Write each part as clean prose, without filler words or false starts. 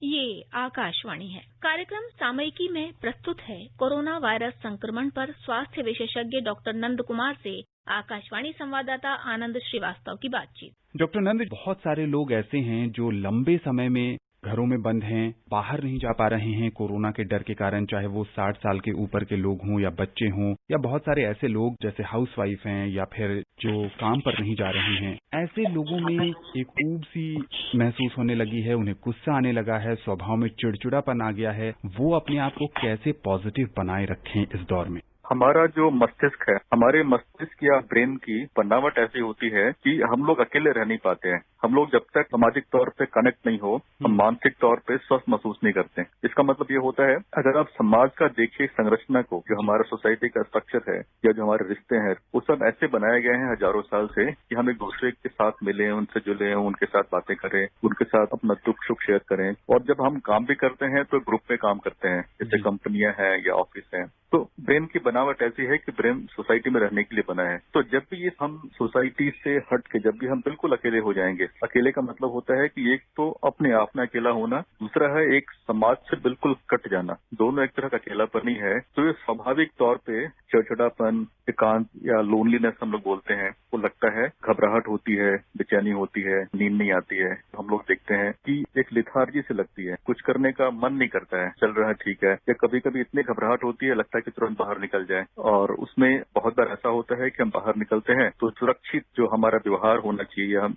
ये आकाशवाणी है। कार्यक्रम सामयिकी में प्रस्तुत है कोरोना वायरस संक्रमण पर स्वास्थ्य विशेषज्ञ डॉक्टर नंद कुमार से आकाशवाणी संवाददाता आनंद श्रीवास्तव की बातचीत। डॉक्टर नंद, बहुत सारे लोग ऐसे हैं जो लंबे समय में घरों में बंद हैं, बाहर नहीं जा पा रहे हैं कोरोना के डर के कारण, चाहे वो 60 साल के ऊपर के लोग हों या बच्चे हों, या बहुत सारे ऐसे लोग जैसे हाउसवाइफ हैं या फिर जो काम पर नहीं जा रहे हैं। ऐसे लोगों में एक ऊब सी महसूस होने लगी है, उन्हें गुस्सा आने लगा है, स्वभाव में चिड़चिड़ापन आ गया है। वो अपने आप को कैसे पॉजिटिव बनाए रखें इस दौर में? हमारा जो मस्तिष्क है, हमारे मस्तिष्क या ब्रेन की बनावट ऐसी होती है कि हम लोग अकेले रह नहीं पाते हैं। हम लोग जब तक सामाजिक तौर पे कनेक्ट नहीं हो, हम मानसिक तौर पे स्वस्थ महसूस नहीं करते। इसका मतलब ये होता है, अगर आप समाज का देखिए संरचना को, जो हमारा सोसाइटी का स्ट्रक्चर है या जो हमारे रिश्ते हैं, वो सब ऐसे बनाए गए हैं हजारों साल से कि हम एक दूसरे के साथ मिले, उनसे जुड़े, उनके साथ बातें करें, उनके साथ अपना दुख सुख शेयर करें। और जब हम काम भी करते हैं तो ग्रुप में काम करते हैं, जैसे कंपनियां हैं या ऑफिस हैं। तो ब्रेन की बनावट ऐसी है कि ब्रेन सोसाइटी में रहने के लिए बना है। तो जब भी ये हम सोसाइटी से हट के जब भी हम बिल्कुल अकेले हो जाएंगे, अकेले का मतलब होता है कि एक तो अपने आप में अकेला होना, दूसरा है एक समाज से बिल्कुल कट जाना। दोनों एक तरह का अकेलापन ही है। तो ये स्वाभाविक तौर पे चिड़चिड़ापन, एकांत या लोनलीनेस हम लोग बोलते हैं, वो लगता है। घबराहट होती है, बेचैनी होती है, नींद नहीं आती है। हम लोग देखते हैं कि एक लेथार्जी से लगती है, कुछ करने का मन नहीं करता है, चल रहा है ठीक है। या कभी कभी इतनी घबराहट होती है, लगता है कि तुरंत बाहर निकल जाए। और उसमें बहुत बार ऐसा होता है कि हम बाहर निकलते हैं तो सुरक्षित जो हमारा व्यवहार होना चाहिए, हम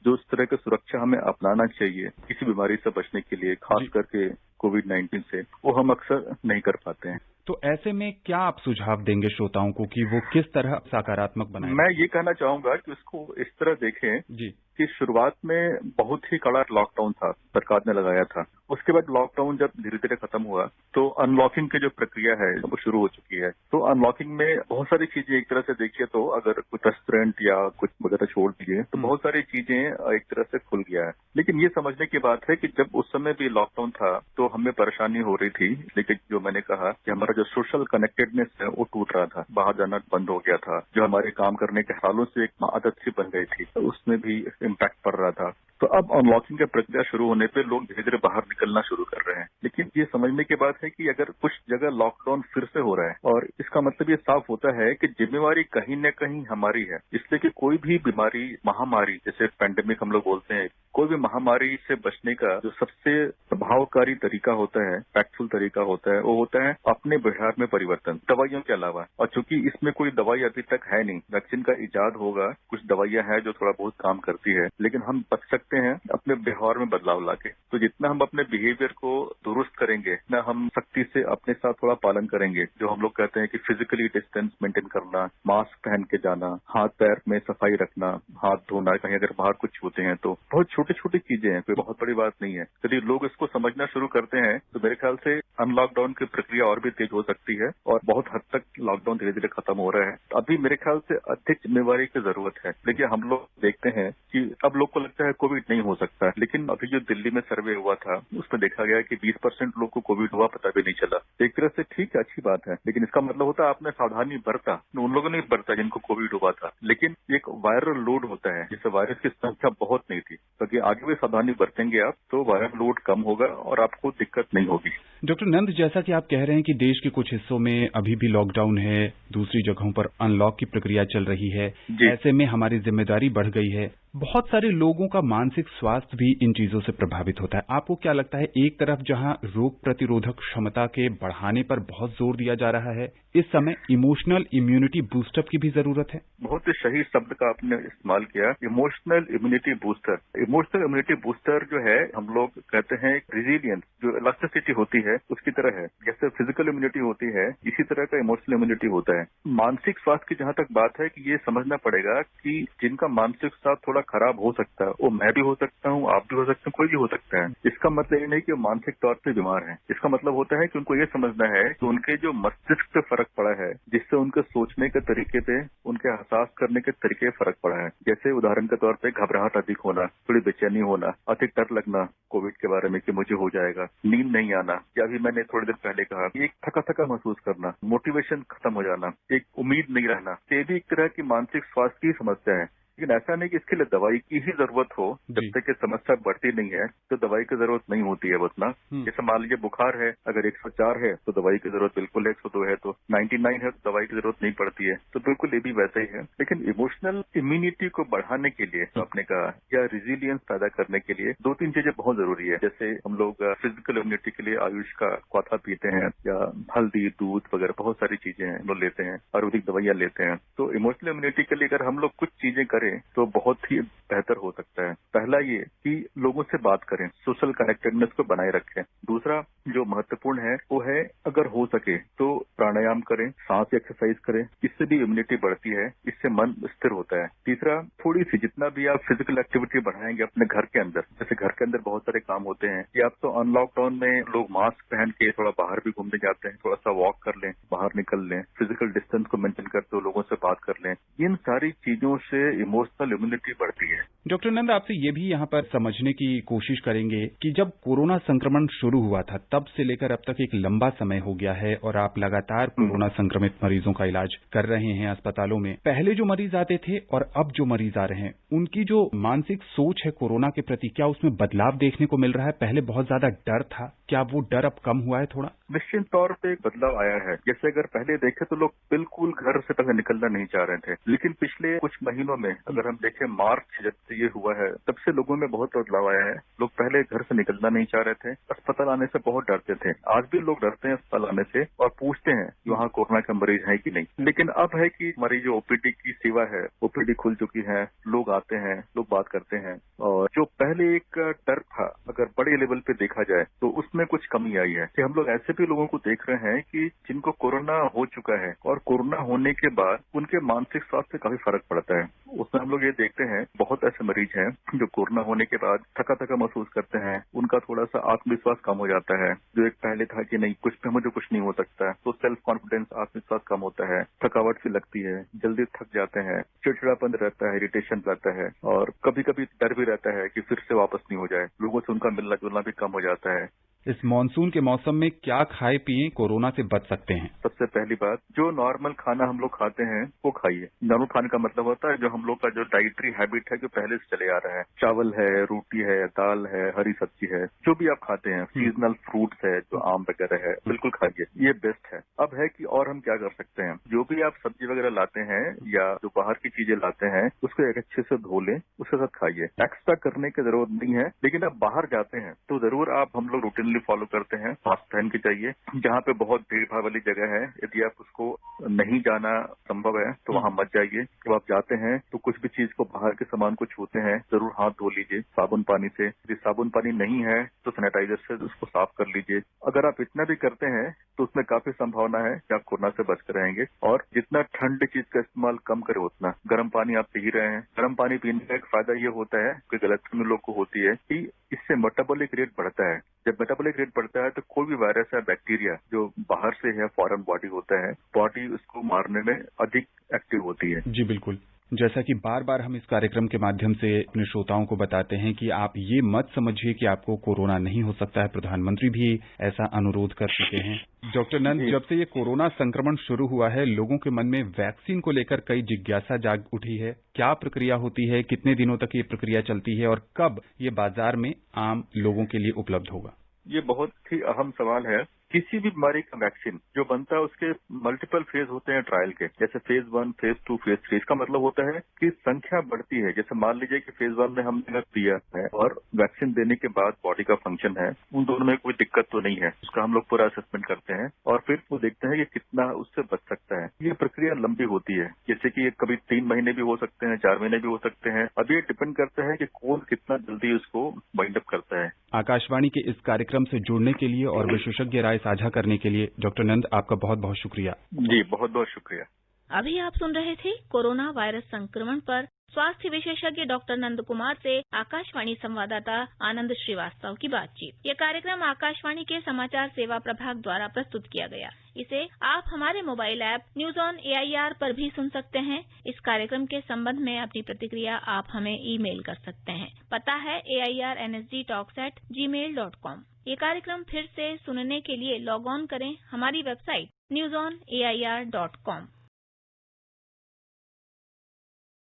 जो उस तरह की सुरक्षा हमें अपनाना चाहिए किसी बीमारी से बचने के लिए, खास करके कोविड-19 से, वो हम अक्सर नहीं कर पाते हैं। तो ऐसे में क्या आप सुझाव देंगे श्रोताओं को कि वो किस तरह सकारात्मक बनाएं? मैं ये कहना चाहूंगा कि उसको इस तरह देखें जी कि शुरुआत में बहुत ही कड़ा लॉकडाउन था, सरकार ने लगाया था। उसके बाद लॉकडाउन जब धीरे धीरे खत्म हुआ तो अनलॉकिंग की जो प्रक्रिया है वो शुरू हो चुकी है। तो अनलॉकिंग में बहुत सारी चीजें, एक तरह से देखिए तो अगर कुछ रेस्टोरेंट या कुछ वगैरह छोड़ दिए तो बहुत सारी चीजें एक तरह से खुल गया है। लेकिन ये समझने की बात है कि जब उस समय भी लॉकडाउन था तो हमें परेशानी हो रही थी, लेकिन जो मैंने कहा कि हमारा जो सोशल कनेक्टेडनेस है वो टूट रहा था, बाहर जाना बंद हो गया था। जो हमारे काम करने के सालों से एक आदत सी बन गई थी, तो उसमें भी इम्पैक्ट पड़ रहा था। तो अब अनलॉकिंग की प्रक्रिया शुरू होने पे लोग धीरे धीरे बाहर निकलना शुरू कर रहे हैं। लेकिन ये समझने की बात है कि अगर कुछ जगह लॉकडाउन फिर से हो रहा है, और इसका मतलब ये साफ होता है कि जिम्मेवारी कहीं न कहीं हमारी है। इसलिए कि कोई भी बीमारी, महामारी, जैसे पैंडेमिक हम लोग बोलते हैं, कोई भी महामारी से बचने का जो सबसे प्रभावकारी तरीका होता है, इम्पैक्टफुल तरीका होता है, वो होता है अपने व्यवहार में परिवर्तन, दवाइयों के अलावा। और चूंकि इसमें कोई दवाई अभी तक है नहीं, वैक्सीन का इजाद होगा, कुछ दवाइयां हैं जो थोड़ा बहुत काम करती है, लेकिन हम बच सकते हैं अपने व्यवहार में बदलाव लाके। तो जितना हम अपने बिहेवियर को दुरुस्त करेंगे, उतना हम सख्ती से अपने साथ थोड़ा पालन करेंगे। जो हम लोग कहते हैं कि फिजिकली डिस्टेंस मेंटेन करना, मास्क पहन के जाना, हाथ पैर में सफाई रखना, हाथ धोना, कहीं अगर बाहर कुछ छूते हैं तो, बहुत छोटी छोटी चीजें हैं, कोई बहुत बड़ी बात नहीं है। यदि लोग इसको समझना शुरू करते हैं तो मेरे ख्याल से अनलॉकडाउन की प्रक्रिया और भी तेज हो सकती है और बहुत हद तक लॉकडाउन धीरे धीरे खत्म हो रहा है। अभी मेरे ख्याल से अधिक जिम्मेवारी की जरूरत है। देखिए, हम लोग देखते हैं कि अब लोग को लगता है कोविड नहीं हो सकता है, लेकिन अभी जो दिल्ली में सर्वे हुआ था उसमें देखा गया कि 20% लोग को कोविड हुआ, पता भी नहीं चला। एक तरह से ठीक है, अच्छी बात है, लेकिन इसका मतलब होता है आपने सावधानी बरता। उन लोगों ने बरता जिनको कोविड हुआ था, लेकिन एक वायरल लोड होता है जिससे वायरस की संख्या बहुत नहीं थी। क्योंकि आगे भी सावधानी बरतेंगे आप तो वायरल लोड कम होगा और आपको दिक्कत नहीं होगी। डॉक्टर नंद, जैसा कि आप कह रहे हैं कि देश के कुछ हिस्सों में अभी भी लॉकडाउन है, दूसरी जगहों पर अनलॉक की प्रक्रिया चल रही है, ऐसे में हमारी जिम्मेदारी बढ़ गई है। बहुत सारे लोगों का मानसिक स्वास्थ्य भी इन चीजों से प्रभावित होता है। आपको क्या लगता है, एक तरफ जहां रोग प्रतिरोधक क्षमता के बढ़ाने पर बहुत जोर दिया जा रहा है, इस समय इमोशनल इम्यूनिटी बूस्टअप की भी जरूरत है? बहुत ही सही शब्द का आपने इस्तेमाल किया, emotional immunity booster. Emotional immunity booster जो है, हम लोग कहते हैं रेजिलियंस, जो इलास्टिसिटी होती है उसकी तरह है। जैसे फिजिकल इम्यूनिटी होती है, इसी तरह का इमोशनल इम्यूनिटी होता है। मानसिक स्वास्थ्य की जहां तक बात है कि ये समझना पड़ेगा कि जिनका मानसिक स्वास्थ्य थोड़ा खराब हो सकता है, वो मैं भी हो सकता हूँ, आप भी हो सकते हैं, कोई भी हो सकता है। इसका मतलब ये नहीं कि वो मानसिक तौर पे बीमार है। इसका मतलब होता है कि उनको ये समझना है कि उनके जो मस्तिष्क पे फर्क पड़ा है, जिससे उनके सोचने के तरीके पे, उनके एहसास करने के तरीके फर्क पड़ा है। जैसे उदाहरण के तौर पे घबराहट अधिक होना, थोड़ी बेचैनी होना, अधिक डर लगना कोविड के बारे में कि मुझे हो जाएगा, नींद नहीं आना, या अभी मैंने थोड़ी देर पहले कहा, एक थका थका महसूस करना, मोटिवेशन खत्म हो जाना, एक उम्मीद नहीं रहना, ये भी एक तरह की मानसिक स्वास्थ्य की समस्या है। लेकिन ऐसा नहीं कि इसके लिए दवाई की ही जरूरत हो। जब तक ये समस्या बढ़ती नहीं है तो दवाई की जरूरत नहीं होती है उतना। जैसे मान लीजिए बुखार है, अगर 104 है तो दवाई की जरूरत बिल्कुल है, 102 है तो 99 है तो दवाई की जरूरत नहीं पड़ती है। तो बिल्कुल ये भी वैसा ही है। लेकिन इमोशनल इम्यूनिटी को बढ़ाने के लिए आपने कहा, या रिजिलियंस पैदा करने के लिए 2-3 चीजें बहुत जरूरी है। जैसे हम लोग फिजिकल इम्यूनिटी के लिए आयुष का क्वाथा पीते हैं या हल्दी, दूध वगैरह बहुत सारी चीजें हैं लोग लेते हैं, आयुर्वेदिक दवाइयां लेते हैं। तो इमोशनल इम्यूनिटी के लिए अगर हम लोग कुछ चीजें करें तो बहुत ही बेहतर हो सकता है। पहला ये कि लोगों से बात करें, सोशल कनेक्टेडनेस को बनाए रखें। दूसरा जो महत्वपूर्ण है वो है अगर हो सके तो प्राणायाम करें, सांस एक्सरसाइज करें, इससे भी इम्यूनिटी बढ़ती है, इससे मन स्थिर होता है। तीसरा, थोड़ी सी जितना भी आप फिजिकल एक्टिविटी बढ़ाएंगे अपने घर के अंदर, जैसे घर के अंदर बहुत सारे काम होते हैं कि आप तो अनलॉकडाउन में लोग मास्क पहन के थोड़ा बाहर भी घूमने जाते हैं, थोड़ा सा वॉक कर लें, बाहर निकल लें, फिजिकल डिस्टेंस को मेंटेन करते हुए लोगों से बात कर लें। इन सारी चीजों से इमोशनल इम्यूनिटी बढ़ती है। डॉक्टर नंद, आपसे ये भी यहाँ पर समझने की कोशिश करेंगे कि जब कोरोना संक्रमण शुरू हुआ था तब से लेकर अब तक एक लंबा समय हो गया है और आप लगातार कोरोना संक्रमित मरीजों का इलाज कर रहे हैं अस्पतालों में। पहले जो मरीज आते थे और अब जो मरीज आ रहे हैं, उनकी जो मानसिक सोच है कोरोना के प्रति, क्या उसमें बदलाव देखने को मिल रहा है? पहले बहुत ज्यादा डर था, क्या वो डर अब कम हुआ है थोड़ा? निश्चित तौर पे एक बदलाव आया है। जैसे अगर पहले देखें तो लोग बिल्कुल घर से पहले निकलना नहीं चाह रहे थे, लेकिन पिछले कुछ महीनों में अगर हम देखें, मार्च जब से ये हुआ है तब से लोगों में बहुत बदलाव आया है। लोग पहले घर से निकलना नहीं चाह रहे थे, अस्पताल आने से बहुत डरते थे। आज भी लोग डरते हैं अस्पताल आने से और पूछते हैं कि वहाँ कोरोना का मरीज है कि नहीं। लेकिन अब है कि हमारी जो ओपीडी की सेवा है, ओपीडी खुल चुकी है, लोग आते हैं, लोग बात करते हैं। और जो पहले एक डर था, अगर बड़े लेवल पे देखा जाए तो उसमें कुछ कमी आई है कि हम लोग ऐसे भी लोगों को देख रहे हैं कि जिनको कोरोना हो चुका है और कोरोना होने के बाद उनके मानसिक स्वास्थ्य पे काफी फर्क पड़ता है। उसमें हम लोग ये देखते हैं बहुत ऐसे मरीज हैं जो कोरोना होने के बाद थका थका महसूस करते हैं, उनका थोड़ा सा आत्मविश्वास कम हो जाता है। जो एक पहले था कि नहीं कुछ पे मुझे कुछ नहीं हो सकता, तो सेल्फ कॉन्फिडेंस, आत्मविश्वास कम होता है, थकावट सी लगती है, जल्दी थक जाते हैं, चिड़चिड़ापन रहता है, इरिटेशन रहता है और कभी कभी डर भी रहता है कि फिर से वापस नहीं हो जाए। लोगों से उनका मिलना जुलना भी कम हो जाता है। इस मानसून के मौसम में क्या खाए पिए कोरोना से बच सकते हैं? सबसे पहली बात, जो नॉर्मल खाना हम लोग खाते हैं वो खाइए। नॉर्मल खाने का मतलब होता है जो हम लोग का जो डाइटरी हैबिट है जो पहले से चले आ रहा है, चावल है, रोटी है, दाल है, हरी सब्जी है, जो भी आप खाते हैं, सीजनल फ्रूट्स है, जो आम वगैरह है, बिल्कुल खाइए, ये बेस्ट है। अब है कि और हम क्या कर सकते हैं, जो भी आप सब्जी वगैरह लाते हैं या जो बाहर की चीजें लाते हैं उसको एक अच्छे से धो लें, उसके साथ खाइए। एक्स्ट्रा करने की जरूरत नहीं है, लेकिन आप बाहर जाते हैं तो जरूर आप, हम लोग रूटीनली फॉलो करते हैं, मास्क पहन के जाइए। जहाँ पे बहुत भीड़ भाड़ वाली जगह है, यदि आप उसको नहीं जाना संभव है तो वहां मत जाइए। जब आप जाते हैं तो कुछ भी चीज को, बाहर के सामान को छूते हैं, जरूर हाथ धो लीजिए साबुन पानी से। यदि साबुन पानी नहीं है तो सैनिटाइजर से उसको साफ कर लीजिए। अगर आप इतना भी करते हैं तो उसमें काफी संभावना है कि आप कोरोना से बच कर रहेंगे। और जितना ठंड चीज का इस्तेमाल कम करे उतना, गर्म पानी आप पी रहे हैं, गर्म पानी पीने का एक फायदा ये होता है कि गलतफहमी लोग को होती है कि इससे मेटाबॉलिक रेट बढ़ता है। जब मेटाबॉलिक रेट बढ़ता है तो कोई भी वायरस या बैक्टीरिया जो बाहर से है, फॉरेन बॉडी होता है, बॉडी उसको मारने में अधिक एक्टिव होती है। जी बिल्कुल। जैसा कि बार बार हम इस कार्यक्रम के माध्यम से अपने श्रोताओं को बताते हैं कि आप ये मत समझिए कि आपको कोरोना नहीं हो सकता है। प्रधानमंत्री भी ऐसा अनुरोध कर चुके हैं। डॉक्टर नंद, जब से ये कोरोना संक्रमण शुरू हुआ है, लोगों के मन में वैक्सीन को लेकर कई जिज्ञासा जाग उठी है। क्या प्रक्रिया होती है, कितने दिनों तक ये प्रक्रिया चलती है और कब ये बाजार में आम लोगों के लिए उपलब्ध होगा? ये बहुत ही अहम सवाल है। किसी भी बीमारी का वैक्सीन जो बनता है उसके मल्टीपल फेज होते हैं ट्रायल के, जैसे फेज 1, फेज 2, फेज 3। इसका मतलब होता है कि संख्या बढ़ती है। जैसे मान लीजिए कि फेज 1 में हमने दिया है और वैक्सीन देने के बाद बॉडी का फंक्शन है, उन दोनों में कोई दिक्कत तो नहीं है, उसका हम लोग पूरा असेसमेंट करते हैं और फिर वो देखते हैं कि कितना उससे बच सकता है। ये प्रक्रिया लंबी होती है, जैसे कि कभी 3 महीने भी हो सकते हैं, 4 महीने भी हो सकते हैं। अब ये डिपेंड करता है कि कौन कितना जल्दी उसको वाइंड अप करता है। आकाशवाणी के इस कार्यक्रम से जुड़ने के लिए और विशेषज्ञ राय साझा करने के लिए डॉक्टर नंद, आपका बहुत बहुत शुक्रिया। जी, बहुत बहुत शुक्रिया। अभी आप सुन रहे थे कोरोना वायरस संक्रमण पर स्वास्थ्य विशेषज्ञ डॉक्टर नंद कुमार से आकाशवाणी संवाददाता आनंद श्रीवास्तव की बातचीत। यह कार्यक्रम आकाशवाणी के समाचार सेवा प्रभाग द्वारा प्रस्तुत किया गया। इसे आप हमारे mobile app news on AIR पर भी सुन सकते हैं। इस कार्यक्रम के संबंध में अपनी प्रतिक्रिया आप हमें ईमेल कर सकते हैं। पता है airnsdtalks@gmail.com। ये कार्यक्रम फिर से सुनने के लिए लॉग ऑन करें हमारी वेबसाइट newsonair.com।